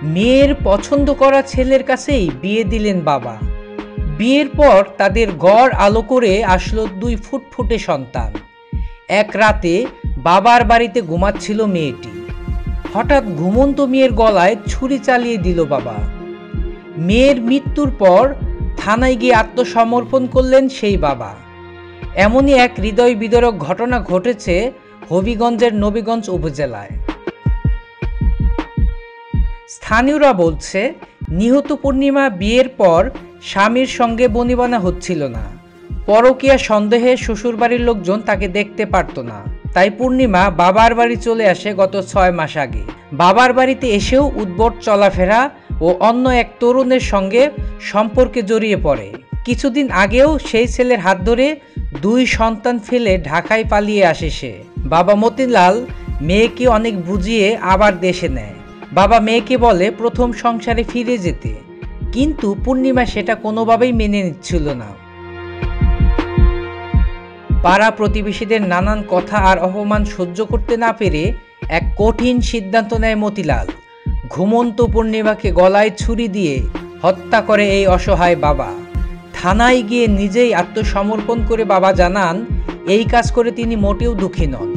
মেয়ের পছন্দ করা ছেলের কাছেই বিয়ে দিলেন বাবা। বিয়ের পর তাদের গড় আলো করে আসলো 2 ফুটফুটে সন্তান। এক রাতে বাবার বাড়িতে ঘুমাচ্ছিল মেয়েটি। হঠাৎ ঘুমন্ত মেয়ের গলায় ছুরি চালিয়ে দিল বাবা। মেয়ের মৃত্যুর পর থানায় গিয়ে আত্মসমর্পণ করলেন সেই বাবা। এমনই এক হৃদয় বিদারক ঘটনা ঘটেছে হবিগঞ্জের নবীগঞ্জ উপজেলায়। স্থানীয়রা বলছে, নিহত পূর্ণিমা বিয়ের পর স্বামীর সঙ্গে বনিবনা হচ্ছিল না। পরকীয়া সন্দেহে শ্বশুরবাড়ির লোকজন তাকে দেখতে পারত না। তাই পূর্ণিমা বাবার বাড়ি চলে আসে গত 6 মাস আগে। বাবার বাড়িতে এসেও উদ্ভট চলাফেরা ও অন্য এক তরুণের সঙ্গে সম্পর্কে জড়িয়ে পড়ে। কিছুদিন আগেও সেই ছেলের হাত ধরে 2 সন্তান ফেলে ঢাকায় পালিয়ে আসে সে। বাবা মতিলাল মেয়েকে অনেক বুঝিয়ে আবার দেশে নেয়। বাবা মেয়েকে বলে প্রথম সংসারে ফিরে যেতে, কিন্তু পূর্ণিমা সেটা কোনোভাবেই মেনে নিচ্ছিল না। পাড়া প্রতিবেশীদের নানান কথা আর অপমান সহ্য করতে না পেরে এক কঠিন সিদ্ধান্ত নেয় মতিলাল। ঘুমন্ত পূর্ণিমাকে গলায় ছুরি দিয়ে হত্যা করে এই অসহায় বাবা। থানায় গিয়ে নিজেই আত্মসমর্পণ করে বাবা জানান, এই কাজ করে তিনি মোটেও দুঃখী নন।